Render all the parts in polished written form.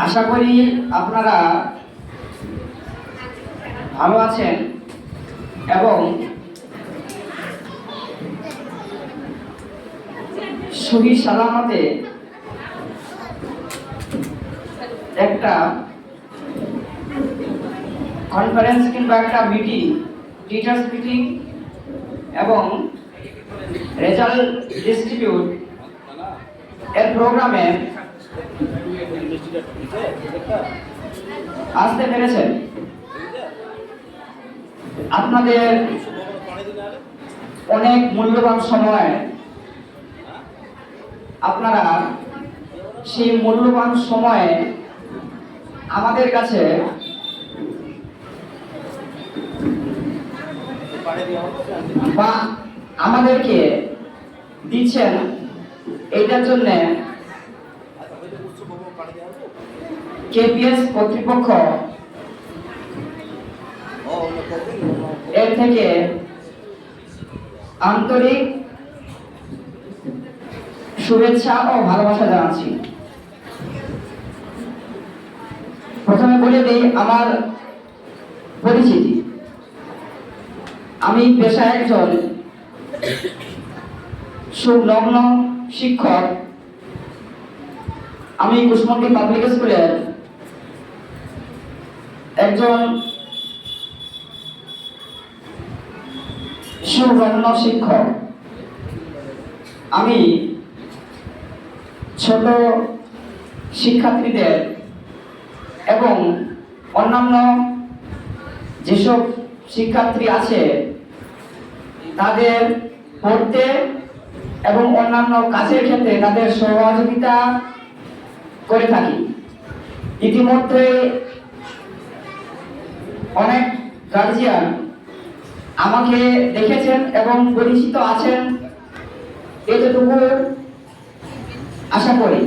আশা করি আপনারা ভালো আছেন এবং সহি সালামতে একটা কনফারেন্স কিংবা একটা মিটিং, টিচার্স মিটিং এবং রেজাল্ট ডিস্ট্রিবিউট এর প্রোগ্রামে আসতে পেরেছেন। আপনাদের অনেক মূল্যবান সময়, আপনারা সেই মূল্যবান সময়ে আমাদের কাছে বা আমাদেরকে দিচ্ছেন। এইটার জন্য কেপিএস কর্তৃপক্ষ এর থেকে আন্তরিক শুভেচ্ছা ও ভালোবাসা জানাচ্ছি। প্রথমে বলে দিই আমার পরিচিতি। আমি পেশায় একজন সুলগ্ন শিক্ষক। আমি কুশমন্ডি পাবলিক স্কুলের একজন সুলগ্ন শিক্ষক। আমি ছোট শিক্ষার্থীদের এবং অন্যান্য যেসব শিক্ষার্থী আছে তাদের পড়তে এবং অন্যান্য কাজের ক্ষেত্রে তাদের সহযোগিতা করে থাকি। ইতিমধ্যে অনেক গার্জিয়ান আমাকে দেখেছেন এবং পরিচিত আছেন, এতটুকু আশা করি।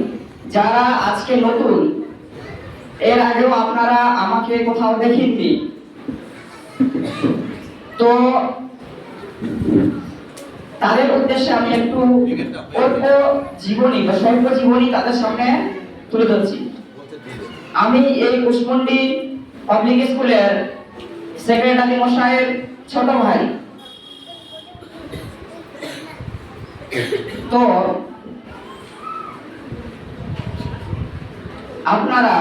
যারা আজকে নতুন, এর আগেও আপনারা আমাকে কোথাও দেখেননি, তো তাদের উদ্দেশ্যে আমি একটু অল্প জীবনী বা স্বল্প জীবনী তাদের সামনে তুলে ধরছি। আমি এই কুশমন্ডি পাবলিক স্কুলের সেক্রেটারি মশাইয়ের ছোট ভাই। তো আপনারা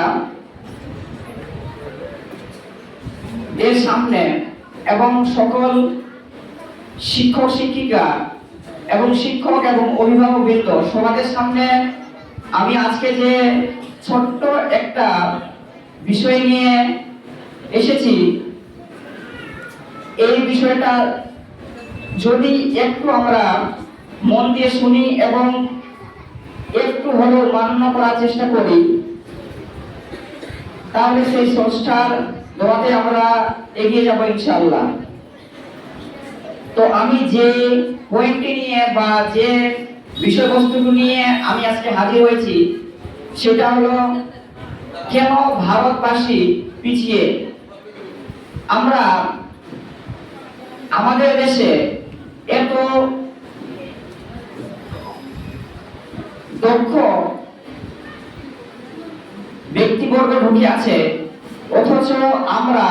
এর সামনে এবং সকল শিক্ষক শিক্ষিকা এবং শিক্ষক এবং অভিভাবক বৃন্দ সমাজের সামনে আমি আজকে যে ছোট্ট একটা বিষয় নিয়ে এসেছি, এই বিষয়টা যদি একটু আমরা মন দিয়ে শুনি এবং একটু হলেও মান্য করার চেষ্টা করি, তাহলে সেই সংস্কার দোয়াতে আমরা এগিয়ে যাব ইনশাআল্লাহ। তো আমি যে পয়েন্টটি নিয়ে বা যে বিষয়বস্তুটি নিয়ে আমি আজকে হাজির হয়েছি সেটা হলো, কেন ভারতবাসী পিছিয়ে? আমরা আমাদের দেশে এত দক্ষ ব্যক্তিবর্গ ঢুকে আছে, অথচ আমরা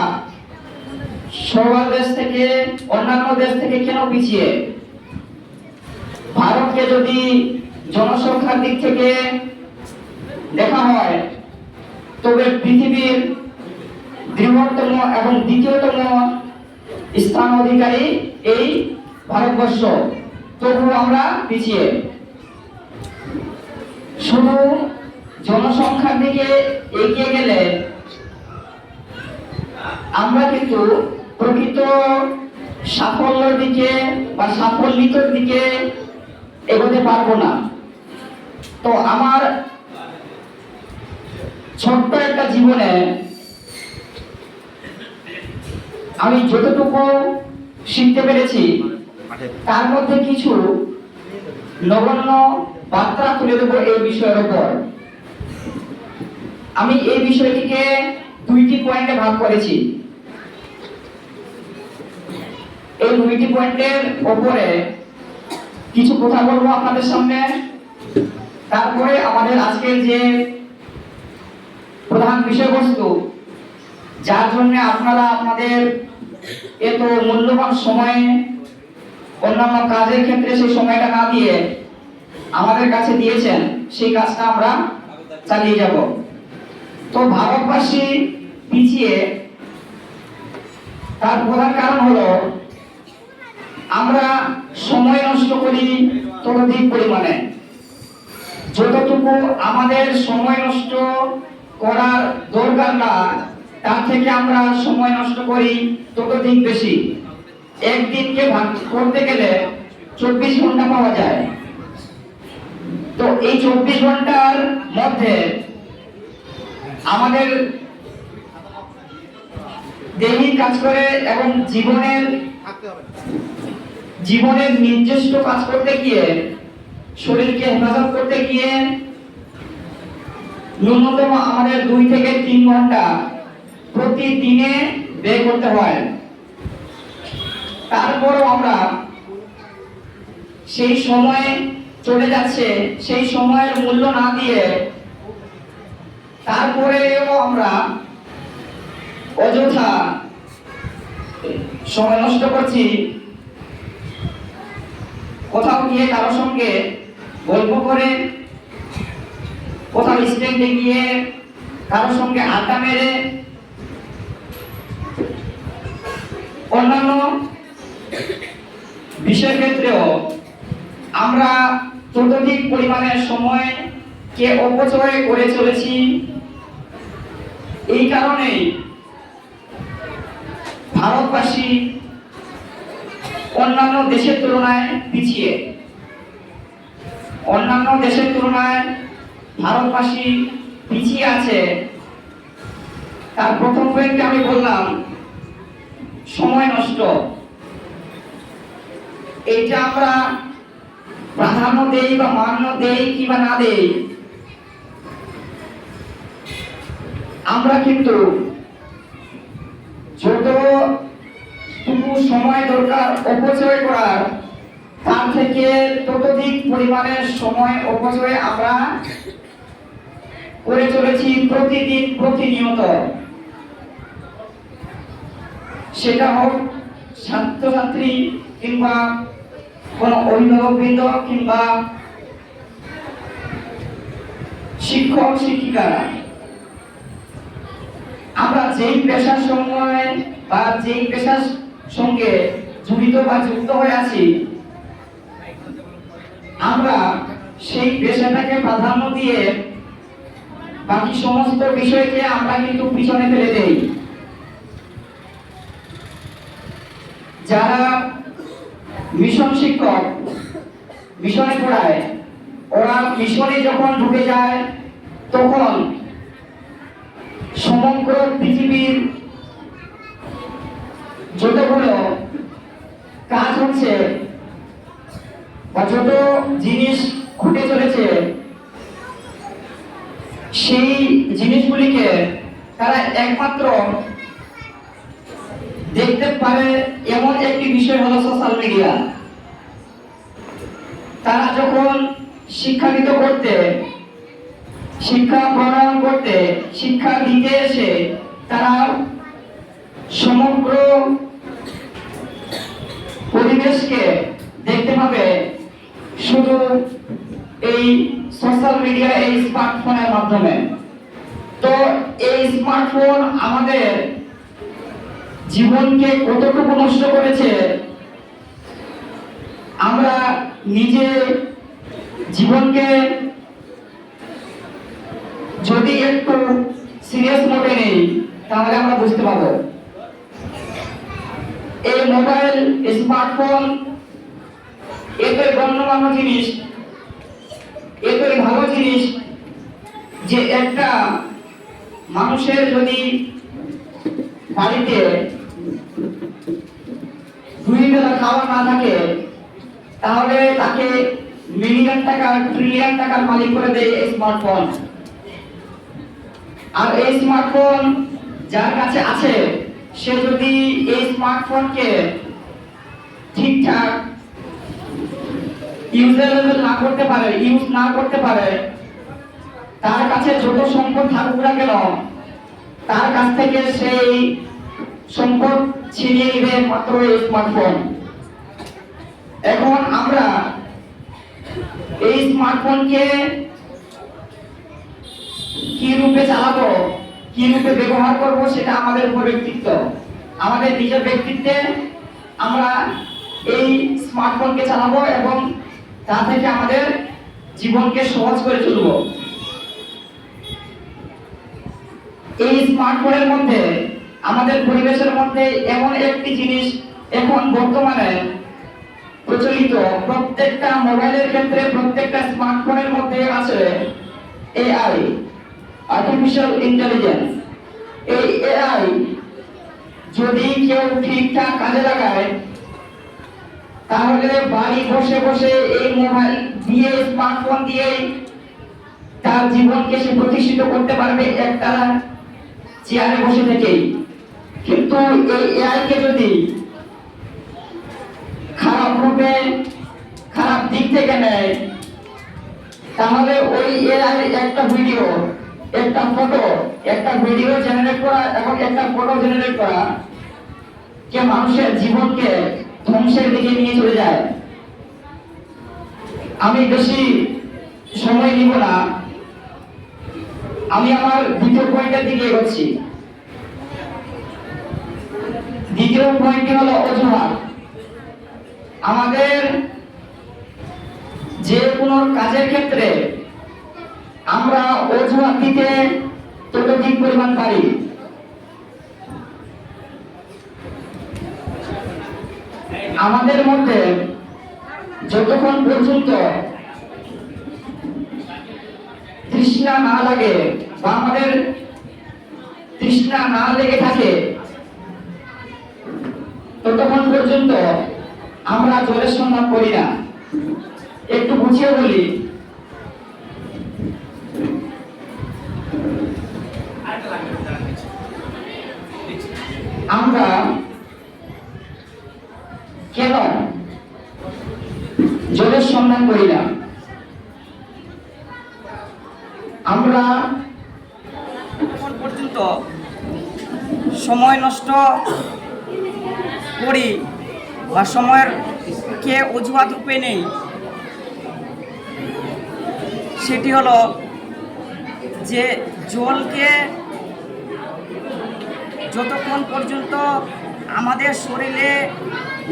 সবার দেশ থেকে, অন্যান্য দেশ থেকে কেন পিছিয়ে? ভারতকে যদি জনসংখ্যার দিক থেকে দেখা হয় তবে পৃথিবীর বৃহত্তম এবং দ্বিতীয়তম স্থান অধিকারী এই ভারতবর্ষ, তবুও আমরা পিছিয়ে। শুধু জনসংখ্যার দিকে এগিয়ে গেলে আমরা কিন্তু প্রকৃত সাফল্যের দিকে বা সাফল্যিতর দিকে এগোতে পারবো না। তো আমার ছোট্ট একটা জীবনে আমি যতটুকু শিখতে পেরেছি তার মধ্যে কিছু নগণ্য বার্তা তুলে দেবো এই বিষয়ের উপর। আমি এই বিষয়টিকে দুইটি পয়েন্টে ভাগ করেছি। এই দুইটি পয়েন্টের উপরে কিছু কথা বলবো আপনাদের সামনে, তারপরে আমাদের আজকের যে প্রধান বিষয়বস্তু, যার জন্য আপনারা আপনাদের এত মূল্যবান সময়ে অন্যান্য কাজের ক্ষেত্রে সেই সময়টা না দিয়ে আমাদের কাছে দিয়েছেন, সেই কাজটা আমরা চালিয়ে যাব। তো ভারতবাসী পিছিয়ে তার প্রধান কারণ হলো আমরা সময় নষ্ট করি ততোধিক পরিমাণে। যতটুকু আমাদের সময় নষ্ট করার দরকার না, তার থেকে আমরা সময় নষ্ট করি ততোধিক বেশি। একদিনকে ভাগ করতে গেলে 24 ঘন্টা পাওয়া যায়। তো এই 24 ঘন্টার মধ্যে আমাদের দৈনিক কাজ করে এবং জীবনের নির্দিষ্ট কাজ করতে গিয়ে, শরীরকে হেফাজত করতে গিয়ে ন্যূনতম আমাদের 2 থেকে 3 ঘন্টা প্রতিদিনে ব্যয় করতে হয়। তারপরও আমরা সেই সময় চলে যাচ্ছে, সেই সময়ের মূল্য না দিয়ে তারপরেও আমরা অযথা সময় নষ্ট করছি। কোথাও গিয়ে কারোর সঙ্গে গল্প করে, কোথাও স্ট্যান্ডে গিয়ে কারোর সঙ্গে আড্ডা মেরে, অন্যান্য বিষয়ের ক্ষেত্রেও আমরা ততোধিক পরিমাণে সময়কে অপচয় করে চলেছি। এই কারণেই ভারতবাসী অন্যান্য দেশের তুলনায় পিছিয়ে। অন্যান্য দেশের তুলনায় ভারতবাসী পিছিয়ে আছে। তার প্রথম পয়েন্টে আমি বললাম সময় নষ্ট। এইটা আমরা প্রাধান্য দেই বা মান্য দেই কিংবা না দেই, আমরা কিন্তু যতটুকু সময় দরকার অপচয় করার, তার থেকে ততোধিক পরিমাণের সময় অপচয় আমরা করে চলেছি প্রতিদিন, প্রতিনিয়ত। সেটা হোক ছাত্রছাত্রী কিংবা কোন অভিভাবকবৃন্দ কিংবা শিক্ষক শিক্ষিকারা। আমরা যেই পেশার সময় বা যেই পেশার সঙ্গে জড়িত বা যুক্ত হয়ে আছি, আমরা সেই পেশাটাকে প্রাধান্য দিয়ে বাকি সমস্ত বিষয়কে আমরা কিন্তু পিছনে ফেলে দেই। যারা মিশন শিক্ষক মিশনে পড়ায়, ওরা মিশনে যখন ঢুকে যায় তখন সমগ্র পৃথিবীর যতগুলো কাজ হচ্ছে বা যত জিনিস ঘটে চলেছে, সেই জিনিসগুলিকে তারা একমাত্র দেখতে পারে এমন একটি বিষয় হলো সোশ্যাল মিডিয়া। তারা যখন শিক্ষায়িত করতে, শিক্ষা প্রণয়ন করতে, শিক্ষা দিতে এসে তারা সমগ্র পরিবেশকে দেখতে পাবে শুধু এই সোশ্যাল মিডিয়া, এই স্মার্টফোনের মাধ্যমে। তো এই স্মার্টফোন আমাদের জীবনকে কতটুকু নষ্ট করেছে, আমরা নিজে জীবনকে যদি একটু সিরিয়াস মোডে নেই তাহলে আমরা বুঝতে পারবো। এই মোবাইল, স্মার্টফোন এতই গণ্যমান্য জিনিস, এতই ভালো জিনিস যে একটা মানুষের যদি বাড়িতে 2 বেলা খাওয়া না থাকে তাহলে তাকে মিলিয়ন টাকা, ট্রিলিয়ন টাকার মালিক করে দেয় এই স্মার্টফোন। আর এই স্মার্টফোন যার কাছে আছে, সে যদি এই স্মার্টফোনকে ঠিকঠাক ইউজ না করতে পারে, তার কাছে যত সম্পদ থাকুক না কেন, তার কাছ থেকে সেই সম্পদ ছিনিয়ে নিবে মাত্র এই স্মার্টফোন। এখন আমরা এই স্মার্টফোনকে কি রূপে চালাবো, কি রূপে ব্যবহার করব, সেটা আমাদের উপর ব্যক্তিত্ব। আমাদের নিজের ব্যক্তিত্বে আমরা এই স্মার্টফোনকে চালাবো এবং তা থেকে আমাদের জীবনকে সহজ করে তুলব। এই স্মার্টফোনের মধ্যে আমাদের পরিবেশের মধ্যে এমন একটি জিনিস এখন বর্তমানে প্রচলিত, প্রত্যেকটা মোবাইলের ক্ষেত্রে, প্রত্যেকটা স্মার্টফোনের মধ্যে আছে এআই, আর্টিফিশিয়াল ইন্টেলিজেন্স। এই এআই যদি কেউ ঠিকঠাক কাজে লাগায়, তাহলে বাড়ি বসে বসে এই মোবাইল দিয়ে, স্মার্টফোন দিয়ে তার জীবনকে সে প্রতিষ্ঠিত করতে পারবে একটা চেয়ারে বসে থেকেই। কিন্তু এই এআই কে যদি খারাপ রূপে, খারাপ দিক থেকে নেয়, তাহলে ওই এআই একটা ভিডিও, একটা ফটো, একটা ভিডিও জেনারেট করা এবং একটা ফটো জেনারেট করা কে মানুষের জীবনকে ধ্বংসের দিকে নিয়ে চলে যায়। আমি বেশি সময় নিব না, আমি আমার দ্বিতীয় পয়েন্টের দিকে এগোচ্ছি। দ্বিতীয় পয়েন্টটি হলো অজুহাত। আমাদের যে কোনো কাজের ক্ষেত্রে আমরা অজুহাত দিতে ততোধিক পরিমাণ পারি। আমাদের মধ্যে যতক্ষণ পর্যন্ত তৃষ্ণা না লাগে বা আমাদের তৃষ্ণা না লেগে থাকে, ততক্ষণ পর্যন্ত আমরা জলের সন্ধান করি না। একটু বুঝিয়ে বলি, আমরা কেন জলের সন্ধান করি না? আমরা এখন পর্যন্ত সময় নষ্ট করি বা সময়ের কে অজুহাত রূপে নেই, সেটি হলো যে জলকে যতক্ষণ পর্যন্ত আমাদের শরীরে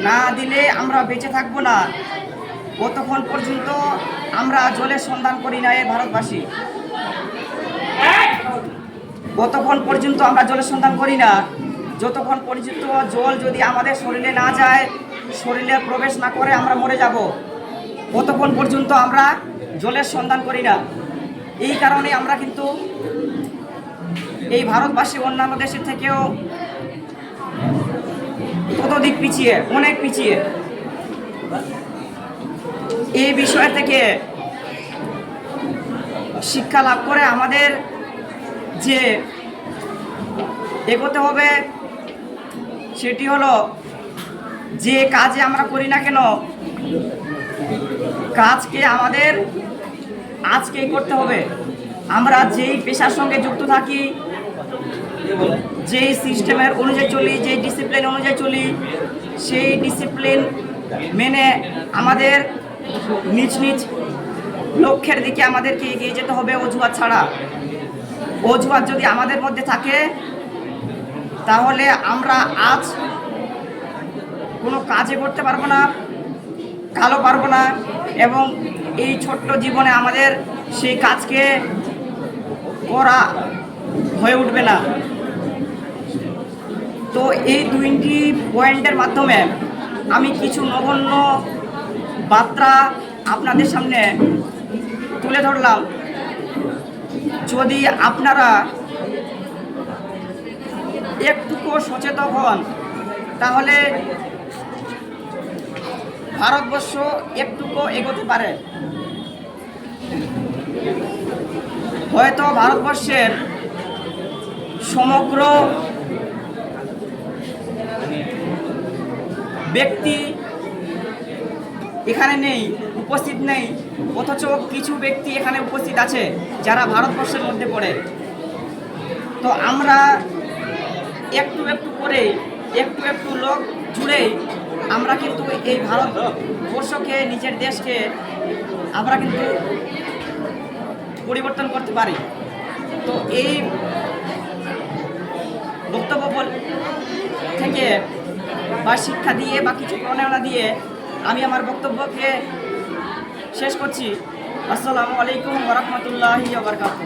না দিলে আমরা বেঁচে থাকবো না, ততক্ষণ পর্যন্ত আমরা জলের সন্ধান করি না। এই ভারতবাসী ততক্ষণ পর্যন্ত আমরা জলের সন্ধান করি না যতক্ষণ পর্যন্ত জল যদি আমাদের শরীরে না যায়, শরীরে প্রবেশ না করে, আমরা মরে যাব, ততক্ষণ পর্যন্ত আমরা জলের সন্ধান করি না। এই কারণে আমরা কিন্তু এই ভারতবাসী অন্যান্য দেশের থেকেও ততোধিক পিছিয়ে, অনেক পিছিয়ে। এই বিষয় থেকে শিক্ষা লাভ করে আমাদের যে এগোতে হবে, সেটি হলো যে কাজে আমরা করি না কেন, কাজকে আমাদের আজকেই করতে হবে। আমরা যেই পেশার সঙ্গে যুক্ত থাকি, যেই সিস্টেমের অনুযায়ী চলি, যেই ডিসিপ্লিন অনুযায়ী চলি, সেই ডিসিপ্লিন মেনে আমাদের নিজ নিজ লক্ষ্যের দিকে আমাদেরকে এগিয়ে যেতে হবে, অজুহাত ছাড়া। অজুহাত যদি আমাদের মধ্যে থাকে, তাহলে আমরা আজ কোনো কাজে করতে পারবো না, কালও পারবো না, এবং এই ছোট্ট জীবনে আমাদের সেই কাজকে করা হয়ে উঠবে না। তো এই দুইটি পয়েন্টের মাধ্যমে আমি কিছু নগণ্য বার্তা আপনাদের সামনে তুলে ধরলাম। যদি আপনারা একটুকু সচেতন হন, তাহলে ভারতবর্ষ একটুকু এগোতে পারে। হয়তো ভারতবর্ষের সমগ্র ব্যক্তি এখানে নেই, উপস্থিত নেই, অথচ কিছু ব্যক্তি এখানে উপস্থিত আছে যারা ভারতবর্ষের মধ্যে পড়ে। তো আমরা একটু একটু করে একটু একটু লোক জুড়েই আমরা কিন্তু এই ভারতবর্ষকে, নিজের দেশকে আমরা কিন্তু পরিবর্তন করতে পারি। তো এই বক্তব্য থেকে বা শিক্ষা দিয়ে বা কিছু প্রণয়না দিয়ে আমি আমার বক্তব্যকে শেষ করছি। আসসালামু আলাইকুম ওয়া রাহমাতুল্লাহি ওয়া বারাকাতুহু।